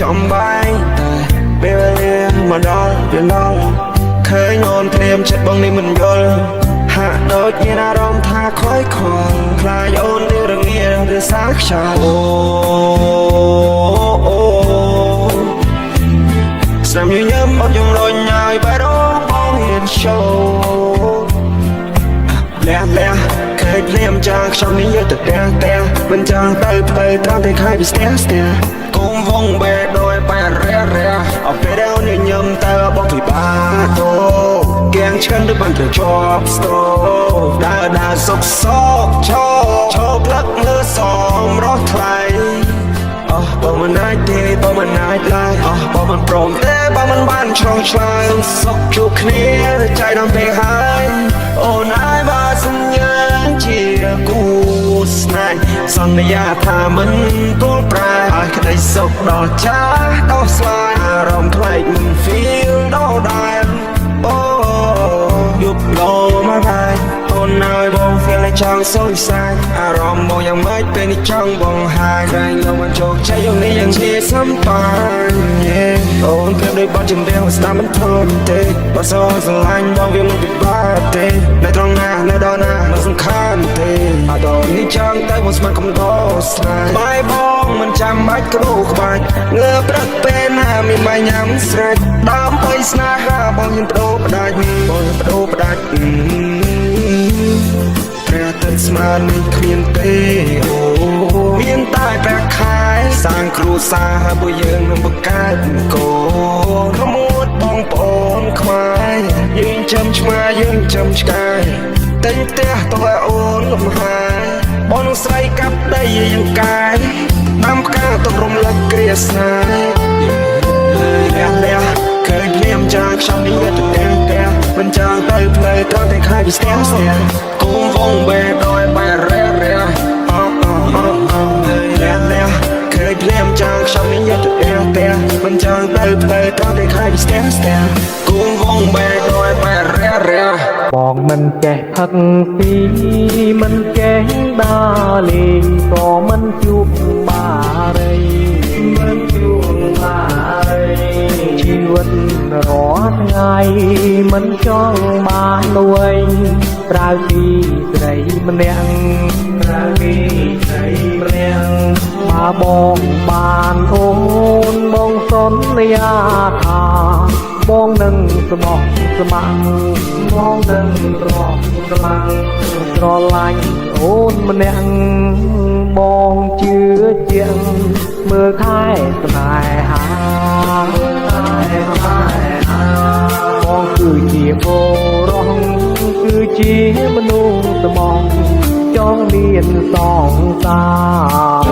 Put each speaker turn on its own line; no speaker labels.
ចំបាយតែពេលវេលាមកដល់វានងឃើញអូនព្រាមចិត្តបងនេះមិនយល់ហាក់ដូចមានអារម្មណ៍ថាខ្វាយខ្វល់ខ្លាចអូននេះរងាឬសាខ្យល់ស្នាមញញឹមអត់យំរុញឲ្យបែរបងហ៊ានឈោលះឃើញភ្លាមចាខ្ញុំនេះយកទៅផ្ទះមិនចង់ទៅផ្ទៃត្រង់តែខៃពីស្ទះគុំវងបែដោយបែររះអពេលដែលញញឹមតើបងពិបាកតោកៀងឈិនឬបានទៅជាប់ស្ទោដើរសុកសោកឈោផ្លឹកលើសំរស់ថ្លៃបើមិនអាចទេបើមិនអាចឡើយបើមិនព្រមទេបើមិនបានឆ្លងឆ្លើយសុខជួបគ្នាใจដំពេកហើយអូនអើយបើសញ្ញាជាគូស្នេហ៍សន្យាថាមិនទូលប្រែឲ្យក្តីសុខដល់ចាស់ដល់ស្លាយអារម្មណ៍ខ្លាចមិន feel ដល់ដែរអូយប់លោមកហើយអូនអើយបង feel ចង់សួយសាយអារម្មណ៍មកយ៉ាងម៉េចពេលនេះចង់បងហាយតែងមិនជោគជ័យយ៉ាងនេះយ៉ាងជាសំបានអូនប្រៀបដូចបទចម្រៀងស្ដាប់មិនធន់ទេបើសស្រឡាញ់បងវាមិនពិបាកទេនៅត្រង់ណានៅដល់ណាមិនសំខាន់ទេអាដននេះចង់តែមកស្មានកំដោស្នេហ៍បាយបងមិនចាំបាច់គ្រូក្បាច់ងើព្រឹកពេលណាមានបាយញ៉ាំស្រេចដើម្បីស្នេហាបងហ៊ានបដូរផ្ដាច់ព្រះទឹកស្មាននេះគ្មានទេអូមានតែព្រះខែសាងគ្រួសារហើយពួកយើងនឹងបង្កើតកូនខមួតបងប្អូនខ្មែរយើងចាំឆ្មាយើងចាំឆ្កែតែផ្ទះទៅឲ្យអូនលំហាយបងនឹងស្រីកាប់ដីយ៉ាងកាយតាមផ្កាទៅរំលឹកគ្រាស្នេហ៍លះឃើញភ្លាមចាខ្ញុំនេះទៅផ្ទះមិនចង់ទៅផ្លូវត្រង់តែខែពីស្ទះគុំវងបែដោយបែររះលះឃើញភ្លាមចាខ្ញុំនេះទៅផ្ទះមិនចង់ទៅផ្លូវត្រង់តែខែពីស្ទះគុំវងបែដោយបែរះ
បងមិនចេះផឹកពីមិនចេះដើរលេងក៏មិនជួបបារីជីវិតរាល់ថ្ងៃមិនចង់បានលួយក្រៅពីស្រីម្នាក់បើបងបានអូនបងសន្យាថាបងនឹងស្មោះស្ម័គ្របងនឹងរកស្មាំងស្រឡាញ់អូនម្នាក់បងជឿជាក់មើលខែស្នេហាបងគឺជាបុរសគឺជាមនុស្សស្មោះចង់មានសងសារ